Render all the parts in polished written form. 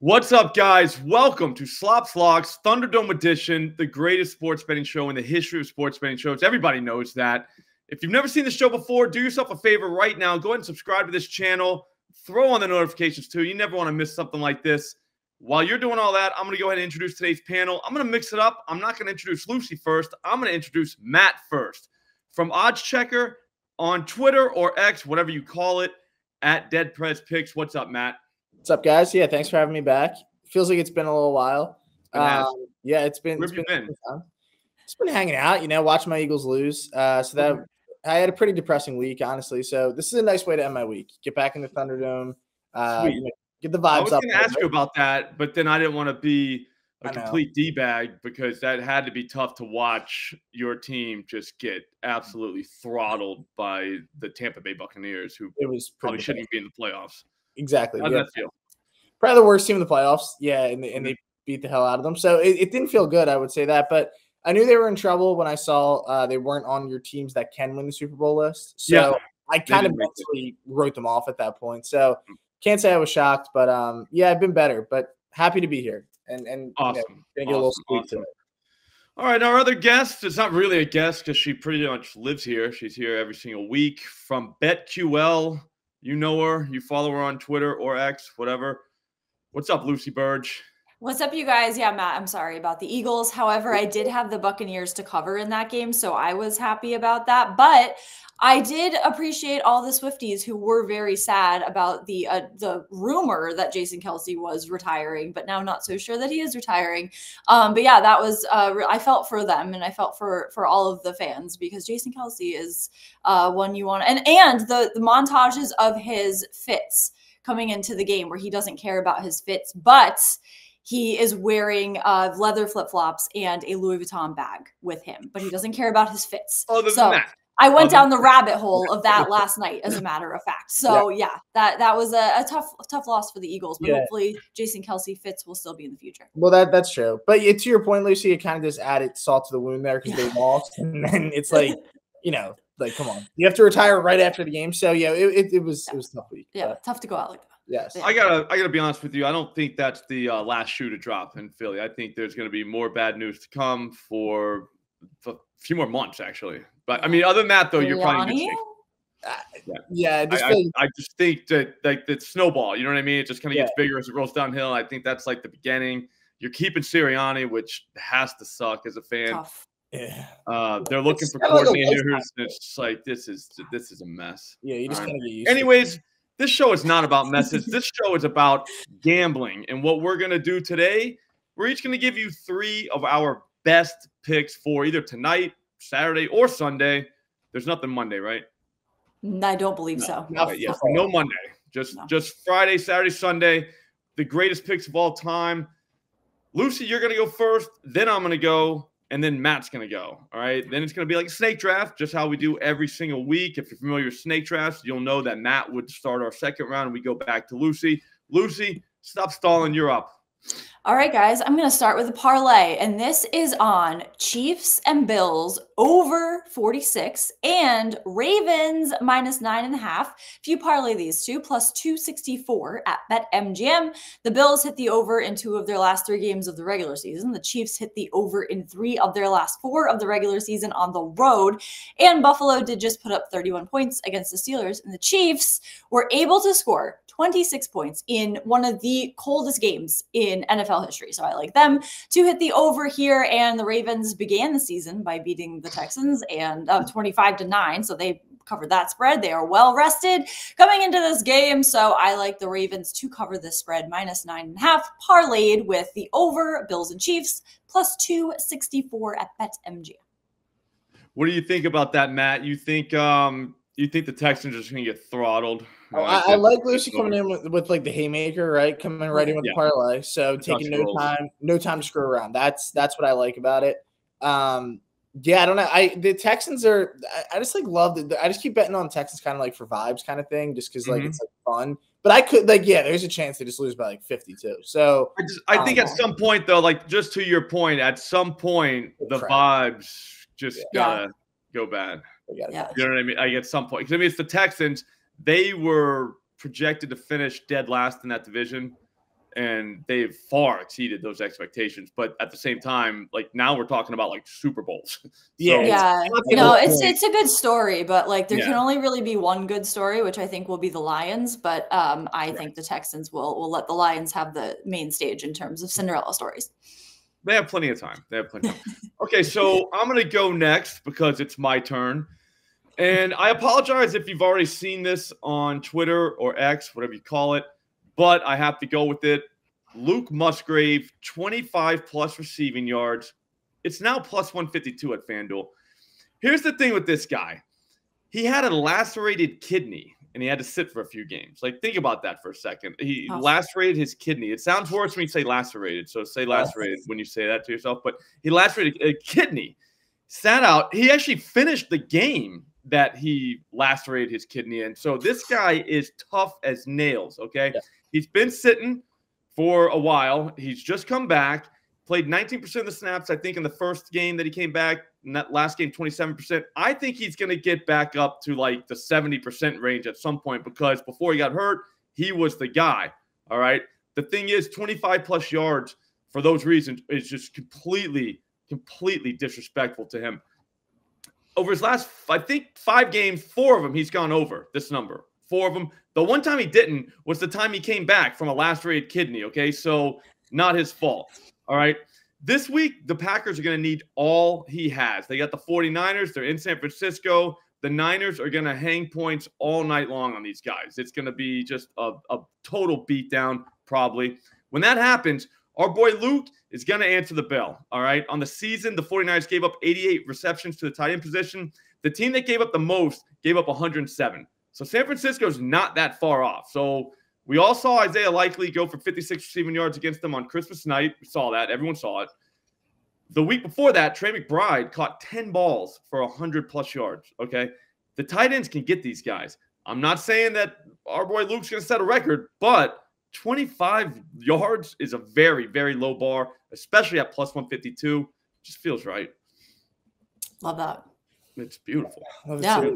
What's up, guys? Welcome to Slop Slogs Thunderdome edition, the greatest sports betting show in the history of sports betting shows. Everybody knows that. If you've never seen the show before, do yourself a favor right now. Go ahead and subscribe to this channel. Throw on the notifications, too. You never want to miss something like this. While you're doing all that, I'm going to go ahead and introduce today's panel. I'm going to mix it up. I'm not going to introduce Lucy first. I'm going to introduce Matt first. From Odds Checker on Twitter or X, whatever you call it, at DeadPresPicks. What's up, Matt? What's up, guys? Yeah, thanks for having me back. Feels like it's been a little while. Yeah, it's been. Where have you been? It's been hanging out, watching my Eagles lose. I had a pretty depressing week, honestly. So this is a nice way to end my week. Get back in the Thunderdome. Get the vibes up. I was going to ask you about that, but then I didn't want to be a complete D-bag because that had to be tough to watch your team just get absolutely throttled by the Tampa Bay Buccaneers, who probably shouldn't be in the playoffs. Exactly. How does that feel? Probably the worst team in the playoffs. Yeah, and they beat the hell out of them. So it didn't feel good, I would say that. But I knew they were in trouble when I saw they weren't on your teams that can win the Super Bowl list. So I kind of mentally wrote them off at that point. So can't say I was shocked, but yeah, I've been better. But happy to be here and awesome. Gonna get a little squeak to it. All right, our other guest is not really a guest because she pretty much lives here. She's here every single week from BetQL. You know her. You follow her on Twitter or X, whatever. What's up, Lucy Burdge? What's up, you guys? Yeah, Matt, I'm sorry about the Eagles. However, I did have the Buccaneers to cover in that game, so I was happy about that. But I did appreciate all the Swifties who were very sad about the rumor that Jason Kelce was retiring, but now not so sure that he is retiring. But yeah, that was I felt for them, and I felt for all of the fans because Jason Kelce is one you want, and the montages of his fits coming into the game where he doesn't care about his fits, but he is wearing leather flip-flops and a Louis Vuitton bag with him, but he doesn't care about his fits. I went down the rabbit hole of that last night, as a matter of fact. So yeah, that was a tough loss for the Eagles, but hopefully Jason Kelce fits will still be in the future. Well, that's true. But to your point, Lucy, it kind of just added salt to the wound there because they lost, and then it's like, come on, you have to retire right after the game. So yeah, it was a tough week. Yeah, tough to go out like that. Yes. I gotta be honest with you. I don't think that's the last shoe to drop in Philly. I think there's going to be more bad news to come for a few more months, actually. But I mean, other than that, though, you're probably in good shape. I just think that that snowball. You know what I mean? It just kind of gets bigger as it rolls downhill. I think that's like the beginning. You're keeping Sirianni, which has to suck as a fan. Tough. Yeah. They're looking for coordinators. It's just like this is a mess. Yeah, you just kind of get used. Anyways. This show is not about messes. This show is about gambling. And what we're going to do today, we're each going to give you 3 of our best picks for either tonight, Saturday, or Sunday. There's nothing Monday, right? I don't believe so. No Monday. Just Friday, Saturday, Sunday. The greatest picks of all time. Lucy, you're going to go first. Then I'm going to go. And then Matt's going to go, all right? Then it's going to be like a snake draft, just how we do every single week. If you're familiar with snake drafts, you'll know that Matt would start our second round, and we go back to Lucy. Lucy, stop stalling. You're up. All right, guys, I'm going to start with a parlay, and this is on Chiefs and Bills over 46 and Ravens minus 9.5. If you parlay these two, plus 264 at BetMGM. The Bills hit the over in 2 of their last 3 games of the regular season. The Chiefs hit the over in 3 of their last 4 of the regular season on the road, and Buffalo did just put up 31 points against the Steelers, and the Chiefs were able to score 26 points in one of the coldest games in NFL history. So I like them to hit the over here. And the Ravens began the season by beating the Texans and 25-9. So they covered that spread. They are well rested coming into this game. So I like the Ravens to cover this spread minus 9.5, parlayed with the over Bills and Chiefs plus 264 at BetMGM. What do you think about that, Matt? You think the Texans are just going to get throttled? I like Lucy coming in with like the haymaker, right? Coming right in with the parlay. So taking no time to screw around. That's what I like about it. I don't know. The Texans are. I just love the. I just keep betting on Texans, kind of like for vibes, kind of thing, just because it's fun. But I could there's a chance they just lose by 52. So I think at some point though, just to your point, at some point the vibes just gotta go bad. You know what I mean? At some point, because I mean it's the Texans. They were projected to finish dead last in that division, and they've far exceeded those expectations. But at the same time, like now we're talking about like Super Bowls. Yeah. No, it's a good story, but like there can only really be one good story, which I think will be the Lions. But I think the Texans will let the Lions have the main stage in terms of Cinderella stories. They have plenty of time. Okay, so I'm going to go next because it's my turn. And I apologize if you've already seen this on Twitter or X, whatever you call it, but I have to go with it. Luke Musgrave, 25-plus receiving yards. It's now plus 152 at FanDuel. Here's the thing with this guy. He had a lacerated kidney, and he had to sit for a few games. Like, think about that for a second. He lacerated his kidney. It sounds worse when you say lacerated, so say lacerated when you say that to yourself. But he lacerated a kidney, sat out. He actually finished the game that he lacerated his kidney in. So this guy is tough as nails, okay? Yeah. He's been sitting for a while. He's just come back, played 19% of the snaps, I think, in the first game that he came back. In that last game, 27%. I think he's going to get back up to like the 70% range at some point because before he got hurt, he was the guy, all right? The thing is, 25-plus yards for those reasons is just completely disrespectful to him. Over his last, I think, 5 games, 4 of them, he's gone over this number. 4 of them. The one time he didn't was the time he came back from a lacerated kidney, okay? So not his fault, all right? This week, the Packers are going to need all he has. They got the 49ers. They're in San Francisco. The Niners are going to hang points all night long on these guys. It's going to be just a total beatdown, probably. When that happens, our boy Luke is going to answer the bell, all right? On the season, the 49ers gave up 88 receptions to the tight end position. The team that gave up the most gave up 107. So San Francisco's not that far off. So we all saw Isaiah Likely go for 56 receiving yards against them on Christmas night. We saw that. Everyone saw it. The week before that, Trey McBride caught 10 balls for 100-plus yards, okay? The tight ends can get these guys. I'm not saying that our boy Luke's going to set a record, but 25 yards is a very, very low bar, especially at plus 152. Just feels right. Love that. It's beautiful. Yeah.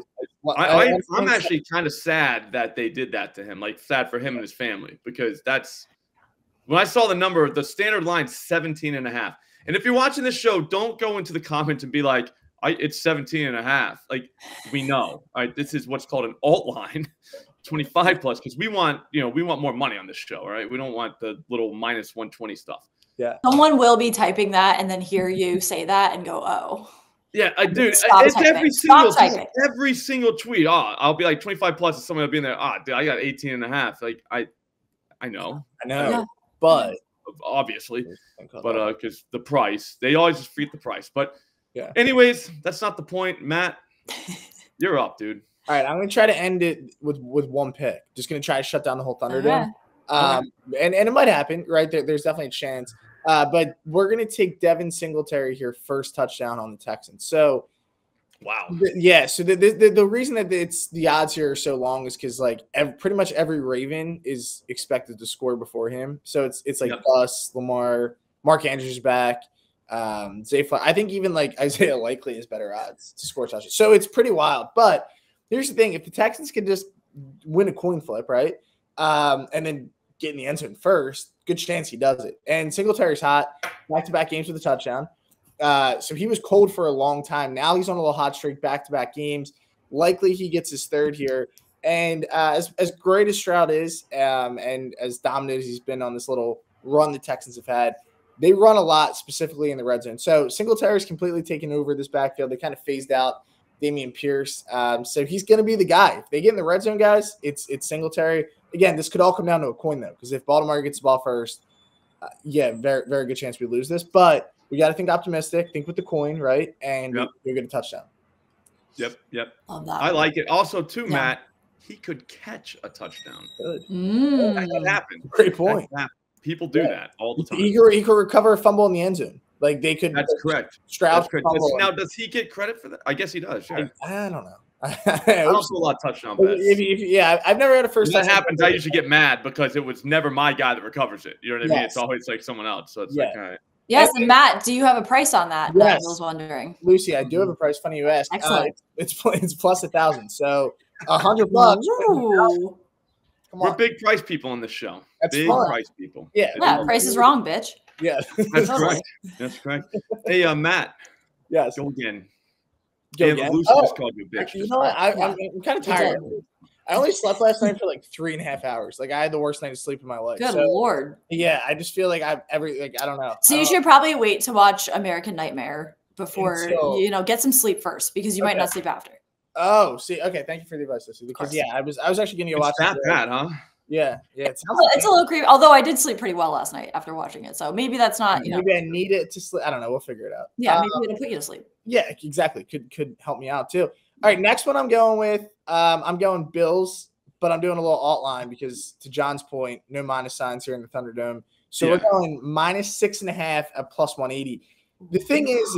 I'm actually kind of sad that they did that to him, like sad for him and his family, because that's when I saw the number, the standard line 17.5. And if you're watching this show, don't go into the comments and be like, it's 17.5. Like, we know, all right, this is what's called an alt line, 25 plus, because we want more money on this show, all right? We don't want the little minus 120 stuff. Yeah. Someone will be typing that and then hear you say that and go, oh. Yeah, I do. It's every single tweet. I'll be like 25 plus, and someone will be in there. Dude, I got 18.5. Like I know. Yeah. But obviously, but because the price, they always just forget the price. But yeah. Anyways, that's not the point. Matt, you're up, dude. All right, I'm gonna try to end it with one pick. Just gonna try to shut down the whole Thunderdome. And it might happen, right? There's definitely a chance. But we're going to take Devin Singletary here, first touchdown on the Texans. So, wow. So the reason that it's the odds here are so long is because like pretty much every Raven is expected to score before him. So it's like Gus, Lamar, Mark Andrews back, Zay Flowers. I think even like Isaiah Likely has better odds to score touchdowns. So it's pretty wild. But here's the thing: if the Texans could just win a coin flip, right, and then get in the end zone first, good chance he does it. And Singletary's hot, back-to-back games with a touchdown. So he was cold for a long time. Now he's on a little hot streak, back-to-back games. Likely he gets his third here. And as great as Stroud is, and as dominant as he's been on this little run the Texans have had, they run a lot, specifically in the red zone. So Singletary's completely taken over this backfield. They kind of phased out Dameon Pierce. So he's going to be the guy. If they get in the red zone, guys, it's Singletary. Again, this could all come down to a coin, though, because if Baltimore gets the ball first, very, very good chance we lose this. But we got to think optimistic, think with the coin, right? And you're going to touchdown. Yep. I like it. Also, too, Matt, he could catch a touchdown. That could happen. Great point. People do that all the time. He could recover a fumble in the end zone. Like they could. That's correct. Stroud. Now, does he get credit for that? I guess he does. Yeah. I don't know. I also a lot of touchdown bets. I've never had a first. When that happens, I usually get mad because it was never my guy that recovers it. You know what I mean? It's always like someone else. So it's like, all right. Yes, and Matt, do you have a price on that? Yes. I was wondering. Lucy, I do have a price. Funny you ask. Excellent. It's plus 1,000. So $100. Ooh. We're big price people on this show. That's big fun. price people. Yeah. Yeah, price is wrong, bitch. Yeah. That's correct. That's correct. Hey, Matt. Yes. Go again. Go and again. Lucy just called you a bitch. You know what? I'm kind of tired. I only slept last night for like 3.5 hours. Like I had the worst night of sleep in my life. Good Lord. Yeah, I just feel like I don't know. So you should probably wait to watch American Nightmare before get some sleep first, because you might not sleep after. Oh, see, okay. Thank you for the advice, Lucy. Because I was actually going to go watch that bad, huh? Yeah. It's a little creepy. Although I did sleep pretty well last night after watching it, so maybe that's not. Maybe I need it to sleep. I don't know. We'll figure it out. Yeah, maybe it'll put you to sleep. Yeah, exactly. Could help me out too. All right, next one I'm going with. I'm going Bills, but I'm doing a little alt line because, to John's point, no minus signs here in the Thunderdome. So we're going -6.5 at +180. The thing is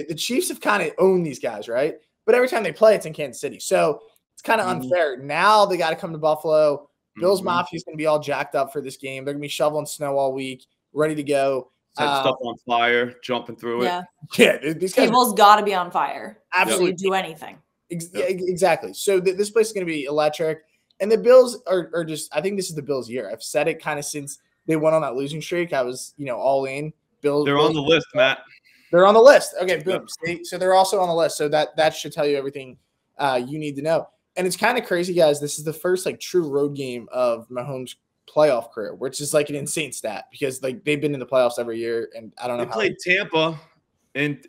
the Chiefs have kind of owned these guys, right? But every time they play, it's in Kansas City. So it's kind of unfair. Now they got to come to Buffalo. Bills Mafia is going to be all jacked up for this game. They're going to be shoveling snow all week, ready to go. Set stuff on fire, jumping through it. Yeah, these guys. Cable's got to be on fire. Absolutely. Do anything. Exactly. So this place is going to be electric. And the Bills are just – I think this is the Bills' year. I've said it kind of since they went on that losing streak. I was, all in. They're on the list, Matt. They're on the list. Okay, boom. So they're also on the list. So that should tell you everything you need to know. And it's kind of crazy, guys. This is the first true road game of Mahomes' playoff career, which is an insane stat because they've been in the playoffs every year, and I don't know. They played Tampa in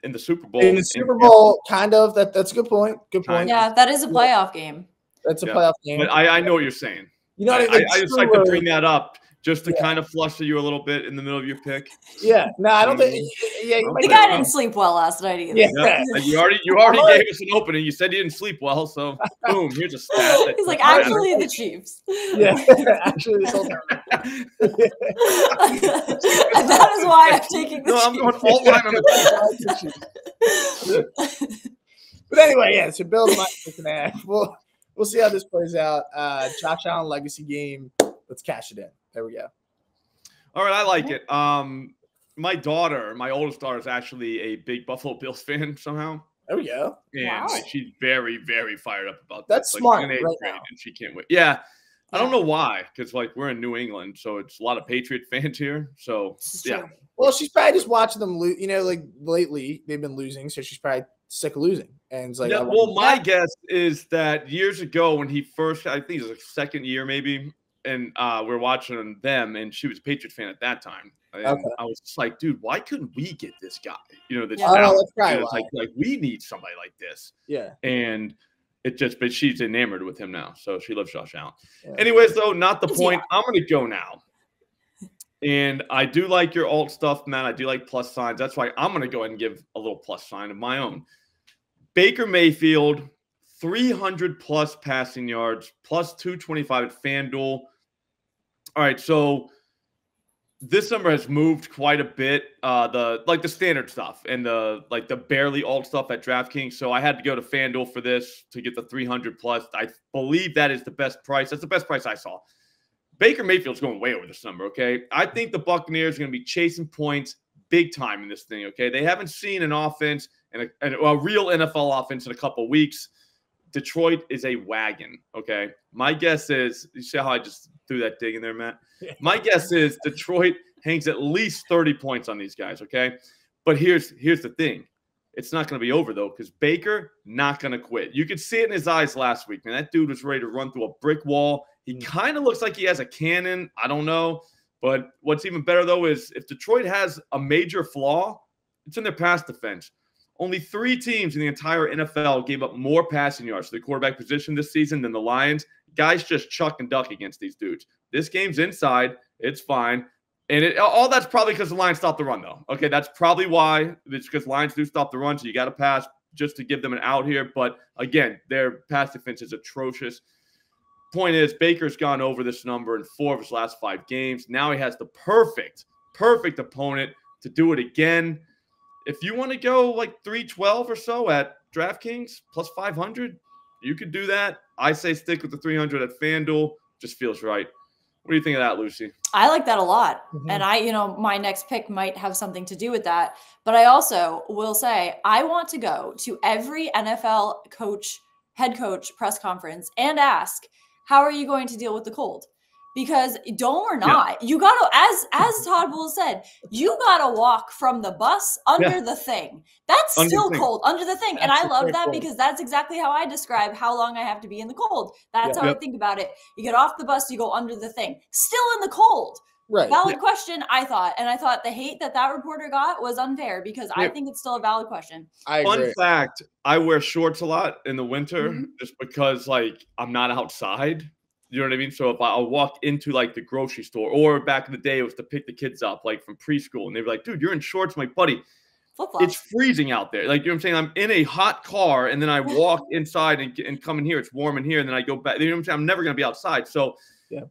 the Super Bowl. In the Super Bowl, kind of. That's a good point. Good point. Yeah, that is a playoff game. That's a playoff game. But I know what you're saying. You know, I just like to bring that up just to kind of fluster you a little bit in the middle of your pick. Yeah. No, I don't think. Yeah, the guy didn't sleep well last night either. Yeah. You already gave us an opening. You said you didn't sleep well, so boom, here's a stat. He's like, actually, the Chiefs. Yeah, actually, this whole time. And that is why I'm taking the Chiefs. I'm going all line on the Chiefs. But anyway, so Bills -6.5. We'll see how this plays out. Josh Allen legacy game. Let's cash it in. There we go. All right, I like it. My oldest daughter, is actually a big Buffalo Bills fan somehow. There we go. And she's very, very fired up about that. That's smart. Right now. And she can't wait. Yeah. I don't know why, because we're in New England, so it's a lot of Patriot fans here. So yeah. Well, she's probably just watching them lose. Lately they've been losing, so she's probably sick of losing. And it's my guess is that years ago when he first, I think it was like second year maybe, and we're watching them, and she was a Patriot fan at that time. And I was just like, dude, why couldn't we get this guy? This that's right. It's like we need somebody like this. Yeah. And but she's enamored with him now, so she loves Josh Allen. Yeah. Anyways, though, not the point. I'm going to go now. And I do like your alt stuff, man. I do like plus signs. That's why I'm going to go ahead and give a little plus sign of my own. Baker Mayfield, 300+ passing yards, plus 225 at FanDuel. All right, so this number has moved quite a bit. The standard stuff and the barely alt stuff at DraftKings. So I had to go to FanDuel for this to get the 300+. I believe that is the best price. That's the best price I saw. Baker Mayfield's going way over this number, okay? I think the Buccaneers are going to be chasing points big time in this thing, okay? They haven't seen an offense and a real NFL offense in a couple weeks. Detroit is a wagon, okay? My guess is, you see how I just threw that dig in there, Matt? My guess is Detroit hangs at least 30 points on these guys, okay? But here's the thing. It's not going to be over, though, because Baker not going to quit. You could see it in his eyes last week, man. That dude was ready to run through a brick wall. He kind of looks like he has a cannon. I don't know. But what's even better, though, is if Detroit has a major flaw, it's in their pass defense. Only 3 teams in the entire NFL gave up more passing yards to the quarterback position this season than the Lions. Guys just chuck and duck against these dudes. This game's inside. It's fine. And all that's probably because the Lions stopped the run, though. Okay, that's probably why. It's because Lions do stop the run, so you got to pass just to give them an out here. But, again, their pass defense is atrocious. Point is, Baker's gone over this number in 4 of his last 5 games. Now he has the perfect opponent to do it again. If you want to go like 312 or so at DraftKings plus 500, you could do that. I say stick with the 300 at FanDuel. Just feels right. What do you think of that, Lucy? I like that a lot. Mm-hmm. And my next pick might have something to do with that. But I also will say I want to go to every NFL head coach press conference and ask, how are you going to deal with the cold? Because dome or not, you gotta, as Todd Bowles said, you gotta walk from the bus under the thing. That's still cold under the thing. And I love that because that's exactly how I describe how long I have to be in the cold. That's how I think about it. You get off the bus, you go under the thing, still in the cold. Right. Valid question, I thought. And I thought the hate that reporter got was unfair because I think it's still a valid question. Fun fact, I wear shorts a lot in the winter just because, like, I'm not outside. You know what I mean? So if I'll walk into, like, the grocery store, or back in the day, it was to pick the kids up, like, from preschool. And they'd be like, dude, you're in shorts. I'm like, buddy, flip-flops. It's freezing out there. Like, you know what I'm saying? I'm in a hot car, and then I walk inside and come in here. It's warm in here, and then I go back. You know what I'm saying? I'm never going to be outside. So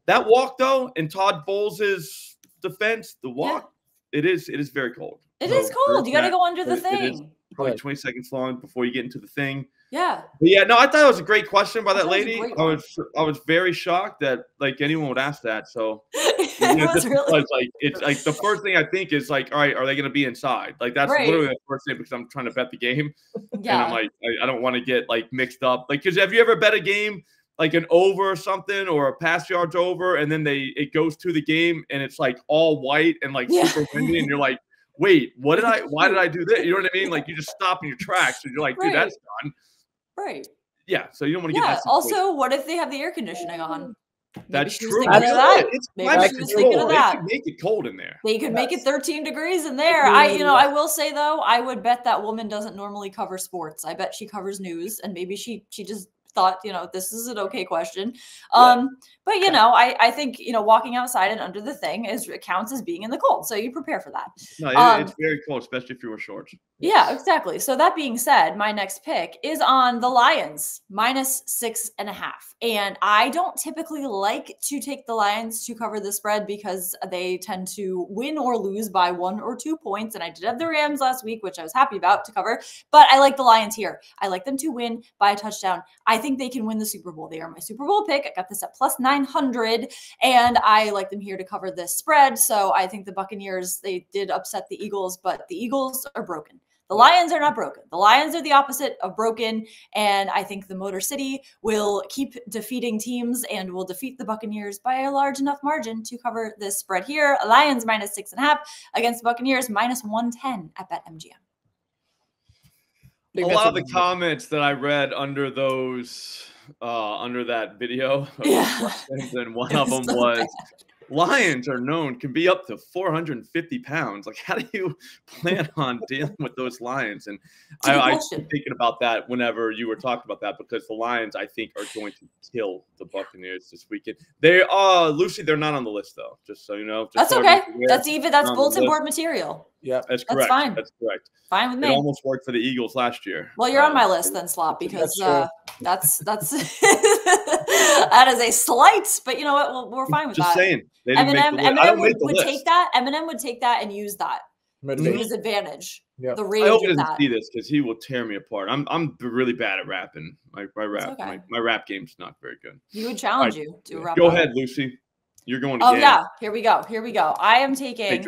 that walk, though, in Todd Bowles' defense, the walk, it is very cold. It is cold. You got to go under the thing. It is probably 20 seconds long before you get into the thing. Yeah. But yeah, no, I thought it was a great question by that lady. I was very shocked that, like, anyone would ask that. So it's like the first thing I think is, like, all right, are they going to be inside? Like, that's literally the first thing, because I'm trying to bet the game. Yeah. And I'm like, I don't want to get, like, mixed up. Like, because have you ever bet a game, like an over or something, or a pass yards over, and then it goes to the game and it's like all white and like super windy, and you're like, wait, why did I do that? You know what I mean? Like, you just stop in your tracks and you're like, dude, that's done. Right. Yeah. So you don't want to get that. Also, what if they have the air conditioning on? That's true. It's thinking of that. They could make it cold in there. They could make it 13 degrees in there. I will say though, I would bet that woman doesn't normally cover sports. I bet she covers news, and maybe she just thought, this is an okay question. But I think, walking outside and under the thing counts as being in the cold. So you prepare for that. No, it's very cold, especially if you wear shorts. Yeah, exactly. So that being said, my next pick is on the Lions -6.5. And I don't typically like to take the Lions to cover the spread because they tend to win or lose by 1 or 2 points. And I did have the Rams last week, which I was happy about to cover, but I like the Lions here. I like them to win by a touchdown. I think they can win the Super Bowl. They are my Super Bowl pick. I got this at +900, and I like them here to cover this spread. So I think the Buccaneers, they did upset the Eagles, but the Eagles are broken. The Lions are not broken. The Lions are the opposite of broken, and I think the Motor City will keep defeating teams and will defeat the Buccaneers by a large enough margin to cover this spread here. Lions -6.5 against the Buccaneers -110 at BetMGM. A lot of the comments that I read under those, under that video, and one of them was, Lions can be up to 450 pounds. Like, how do you plan on dealing with those Lions? And I was thinking about that whenever you were talking about that, because the Lions, I think, are going to kill the Buccaneers this weekend. Lucy, they're not on the list, though, just so you know. That's okay. That's bulletin board material. Yeah, that's correct. That's fine. That's correct. Fine with me. It almost worked for the Eagles last year. Well, you're on my list then, Slop, because that's that is a slight. But you know what? We're fine with Just that. saying. Eminem would take that. Eminem would take that and use that to his advantage. Yeah. The rage I hope he of doesn't that. see this, because he will tear me apart. I'm really bad at rapping. My rap game's not very good. He would challenge you to rap. Go ahead, Lucy. You're going to yeah. Here we go. I am taking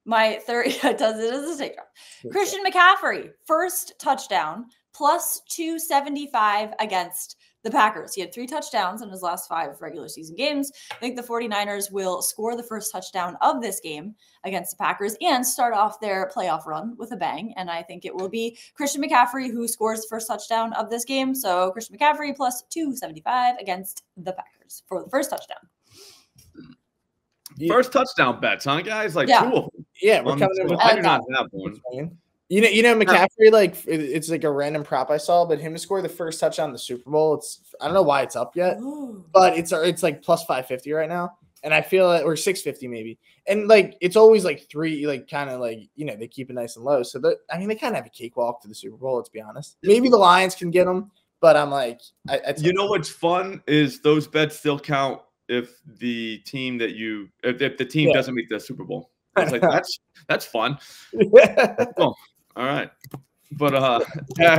my third. It is a take draft. Christian McCaffrey, first touchdown, +275 against the Packers. He had 3 touchdowns in his last 5 regular season games. I think the 49ers will score the first touchdown of this game against the Packers and start off their playoff run with a bang. And I think it will be Christian McCaffrey who scores the first touchdown of this game. So Christian McCaffrey +275 against the Packers for the first touchdown. First touchdown bets, huh, guys? Like 2 of them. Yeah, we're coming in with I do not have one. You know, McCaffrey, like, it's like a random prop I saw, but him to score the first touchdown in the Super Bowl, I don't know why it's up yet, but it's like +550 right now, and I feel it, or 650 maybe, and like it's always like 3, like kind of like, they keep it nice and low, so they kind of have a cakewalk to the Super Bowl. Let's be honest. Maybe the Lions can get them, but I'm like, what's fun is those bets still count if the team if the team doesn't make the Super Bowl. It's like that's fun. Cool. All right. But I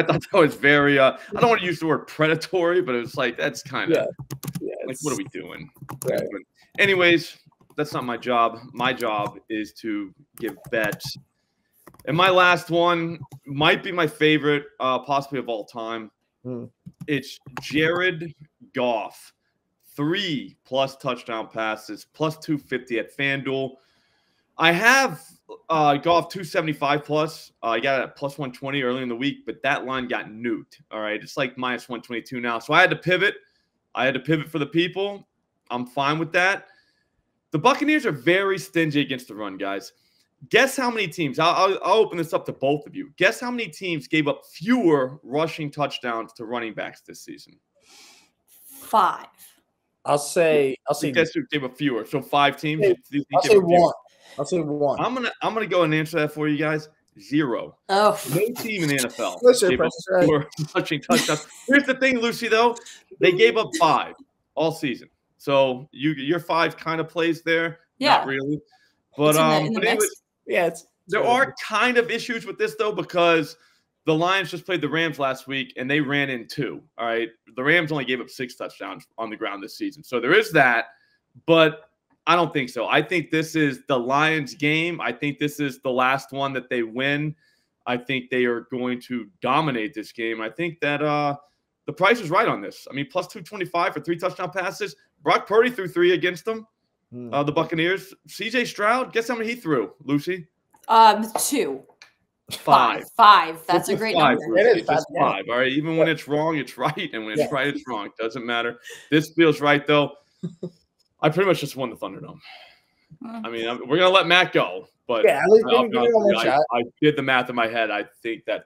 thought that was very I don't want to use the word predatory, but it was like, that's kind of like, what are we doing? Right. Anyways, that's not my job. My job is to give bets. And my last one might be my favorite, possibly of all time. It's Jared Goff, 3+ touchdown passes, plus 250 at FanDuel. I have Goff 275 plus. I got it at plus 120 early in the week, but that line got nuked. All right. It's like minus 122 now. So I had to pivot. For the people. I'm fine with that. The Buccaneers are very stingy against the run, guys. Guess how many teams, I'll open this up to both of you. Guess how many teams gave up fewer rushing touchdowns to running backs this season? 5. I'll say guess who gave up fewer? So 5 teams? I'll say 1. I'll say 1. I'm gonna go and answer that for you guys. 0. Oh, no team in the NFL gave up fewer rushing touchdowns. Here's the thing, Lucy, though. They gave up 5 all season. So your 5 kind of plays there. Yeah. Not really. But there are kind of issues with this, though, because the Lions just played the Rams last week, and they ran in 2. All right. The Rams only gave up 6 touchdowns on the ground this season. So there is that, but I don't think so. I think this is the Lions game. I think this is the last one that they win. I think they are going to dominate this game. I think that the price is right on this. I mean, plus 225 for 3 touchdown passes. Brock Purdy threw 3 against them, the Buccaneers. CJ Stroud, guess how many he threw, Lucy? 2. 5. 5. That's a great number. It is just 5. All right. Even when it's wrong, it's right. And when it's right, it's wrong. It doesn't matter. This feels right, though. I pretty much just won the Thunderdome. I mean, we're going to let Matt go. But I did the math in my head. I think that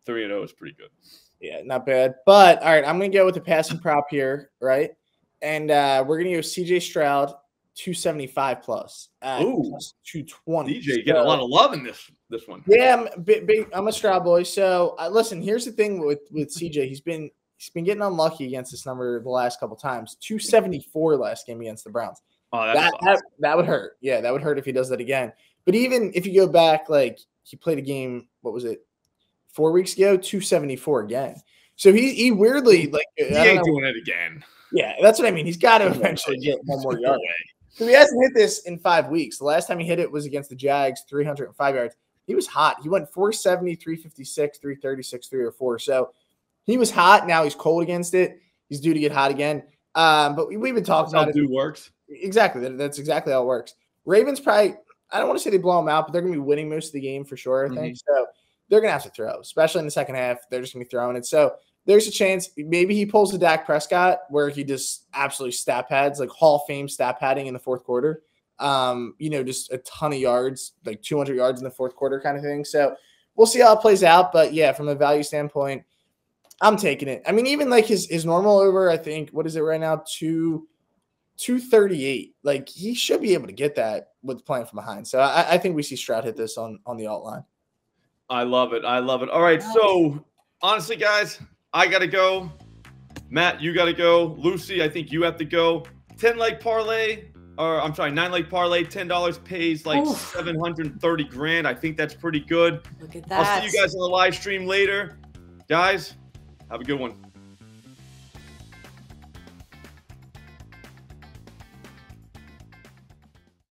3-0 is pretty good. Yeah, not bad. But, all right, I'm going to go with the passing prop here, right? And we're going to go CJ Stroud, 275 plus. Plus 220. DJ, you get a lot of love in this one. Yeah, I'm a Stroud boy. So, listen, here's the thing with CJ. He's been getting unlucky against this number the last couple times. 274 last game against the Browns. Oh, that would hurt. Yeah, that would hurt if he does that again. But even if you go back, like he played a game, what was it, 4 weeks ago, 274 again. So he weirdly he ain't doing it again. Yeah, that's what I mean. He's got to eventually get one more yard. So he hasn't hit this in 5 weeks. The last time he hit it was against the Jags, 305 yards. He was hot. He went 470, 356, 336, 304. So he was hot. Now he's cold against it. He's due to get hot again. But we've been talking about it. That's how works. Exactly. That's exactly how it works. Ravens probably, I don't want to say they blow them out, but they're going to be winning most of the game for sure, I think. So they're going to have to throw, especially in the second half. They're just going to be throwing it. So there's a chance maybe he pulls a Dak Prescott where he just absolutely stat pads, like Hall of Fame stat padding in the fourth quarter. Just a ton of yards, like 200 yards in the fourth quarter kind of thing. So we'll see how it plays out. But, yeah, from a value standpoint, I'm taking it. I mean, even like his normal over, I think, what is it right now? 238. Like he should be able to get that with playing from behind. So I think we see Stroud hit this on the alt line. I love it. All right. So honestly, guys, I got to go. Matt, you got to go. Lucy, I think you have to go. 10-leg parlay, or I'm sorry, 9-leg parlay, $10 pays like $730,000. I think that's pretty good. Look at that. I'll see you guys on the live stream later. Guys, have a good one.